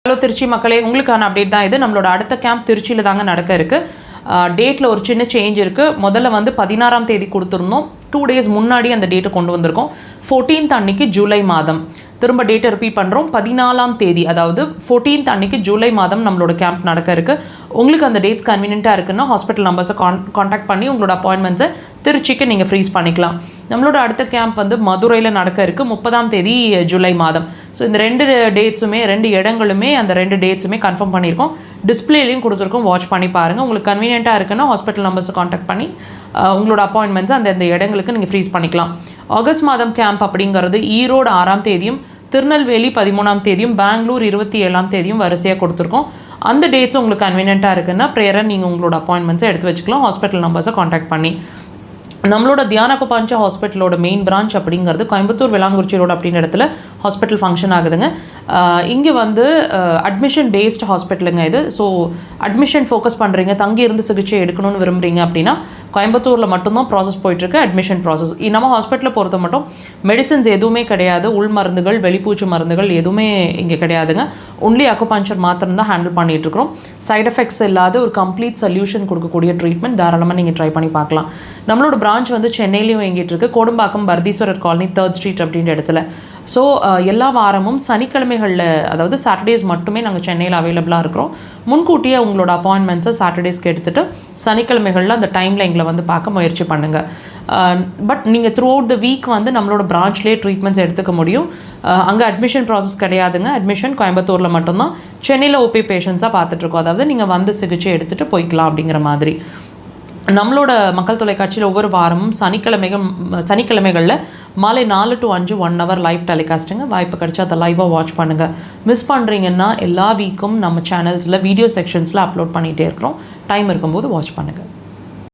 Hello Trichy மக்களே, உங்களுக்கான update தான் இது. நம்மளோட அடுத்த கேம்ப் திருச்சியில் தாங்க நடக்க இருக்குது. டேட்டில் ஒரு சின்ன சேஞ்ச் இருக்குது. முதல்ல வந்து 16ஆம் தேதி கொடுத்துருந்தோம். 2 days முன்னாடி அந்த டேட்டை கொண்டு வந்திருக்கோம். 14th அன்னைக்கு ஜூலை மாதம். திரும்ப டேட்டை ரிப்பீட் பண்ணுறோம். 14ஆம் தேதி, அதாவது 14th அன்னைக்கு ஜூலை மாதம் நம்மளோட கேம்ப் நடக்க இருக்குது. உங்களுக்கு அந்த டேட்ஸ் கன்வீனியண்ட்டாக இருக்குன்னா ஹாஸ்பிட்டல் நம்பர்ஸை காண்டாக்ட் பண்ணி உங்களோட அப்பாயின்மெண்ட்ஸை திருச்சிக்கு நீங்கள் ஃப்ரீஸ் பண்ணிக்கலாம். நம்மளோட அடுத்த கேம்ப் வந்து மதுரையில் நடக்க இருக்குது 30ஆம் தேதி ஜூலை மாதம். ஸோ இந்த 2 டேட்ஸுமே 2 இடங்களுமே அந்த 2 டேட்ஸுமே கன்ஃபார்ம் பண்ணியிருக்கோம். டிஸ்பிளேலையும் கொடுத்துருக்கோம், வாட்ச் பண்ணி பாருங்கள். உங்களுக்கு கன்வீனியண்ட்டாக இருக்குன்னா ஹாஸ்பிட்டல் நம்பர்ஸை காண்டாக்ட் பண்ணி உங்களோட அப்பாயின்மெண்ட்ஸை அந்த இடங்களுக்கு நீங்கள் ஃப்ரீஸ் பண்ணிக்கலாம். ஆகஸ்ட் மாதம் கேம்ப் அப்படிங்கிறது ஈரோடு 6ஆம் தேதியும், திருநெல்வேலி 13ஆம் தேதியும், பெங்களூர் 27ஆம் தேதியும் வரிசையாக கொடுத்துருக்கோம். அந்த டேட்ஸ் உங்களுக்கு கன்வீனியண்ட்டாக இருக்குன்னா ப்ரேயராக நீங்கள் உங்களோட அப்பாயின்மெண்ட்ஸை எடுத்து வச்சுக்கலாம் ஹாஸ்பிட்டல் நம்பர்ஸை காண்டாக்ட் பண்ணி. நம்மளோட தியான குபாஞ்சா ஹாஸ்பிட்டலோட மெயின் பிரான்ச் அப்படிங்கிறது கோயம்புத்தூர் விளாங்குறிச்சி ரோடு அப்படின்ற இடத்துல ஹாஸ்பிட்டல் ஃபங்க்ஷன் ஆகுதுங்க. இங்கே வந்து அட்மிஷன் பேஸ்ட் ஹாஸ்பிட்டலுங்க இது. ஸோ அட்மிஷன் ஃபோக்கஸ் பண்ணுறீங்க, தங்கி இருந்து சிகிச்சை எடுக்கணும்னு விரும்புகிறீங்க அப்படின்னா கோயம்புத்தூரில் மட்டும்தான் ப்ராசஸ் போயிட்டுருக்கு, அட்மிஷன் ப்ராசஸ். நம்ம ஹாஸ்பிட்டலை பொறுத்த மட்டும் மெடிசன்ஸ் எதுவுமே கிடையாது, உள் மருந்துகள், வெளிப்பூச்சு மருந்துகள் எதுவுமே இங்கே கிடையாதுங்க. ஒன்லி அக்குபஞ்சர் மாத்திரம் தான் ஹேண்டில் பண்ணிகிட்ருக்கிறோம். சைட் எஃபெக்ட்ஸ் இல்லாத ஒரு கம்ப்ளீட் சொல்யூஷன் கொடுக்கக்கூடிய ட்ரீட்மெண்ட் தாராளமாக நீங்கள் ட்ரை பண்ணி பார்க்கலாம். நம்மளோட பிரான்ச் வந்து சென்னையிலையும் இயங்கிட்டு இருக்கு, கோடம்பாக்கம் பர்தீஸ்வரர் காலனி 3rd Street அப்படின்ற இடத்துல. ஸோ எல்லா வாரமும் சனிக்கிழமைகளில், அதாவது சாட்டர்டேஸ் மட்டுமே நாங்கள் சென்னையில் அவைலபிளாக இருக்கிறோம். முன்கூட்டியே உங்களோட அப்பாயின்மெண்ட்ஸை சாட்டர்டேஸ்க்கு எடுத்துகிட்டு சனிக்கிழமைகளில் அந்த டைம் லைனில் வந்து பார்க்க முயற்சி பண்ணுங்கள். பட் நீங்கள் த்ரூ அவுட் த வீக் வந்து நம்மளோட பிரான்ச்லேயே ட்ரீட்மெண்ட்ஸ் எடுத்துக்க முடியும். அங்கே அட்மிஷன் ப்ராசஸ் கிடையாதுங்க. அட்மிஷன் கோயம்புத்தூரில் மட்டும்தான். சென்னையில் ஓபி பேஷண்ட்ஸாக பார்த்துட்ருக்கோம். அதாவது நீங்கள் வந்து சிகிச்சை எடுத்துகிட்டு போய்க்கலாம் அப்படிங்கிற மாதிரி. நம்மளோட மக்கள் தொலைக்காட்சியில் ஒவ்வொரு வாரமும் சனிக்கிழமைகளில் மாலை 4 to 5 1 hour லைவ் டெலிகாஸ்ட்டுங்க. வாய்ப்பு கிடைச்சா அதை லைவாக வாட்ச் பண்ணுங்கள். மிஸ் பண்ணுறீங்கன்னா எல்லா வீக்கும் நம்ம சேனல்ஸில் வீடியோ செக்ஷன்ஸில் அப்லோட் பண்ணிகிட்டே இருக்கிறோம். டைம் இருக்கும்போது வாட்ச் பண்ணுங்கள்.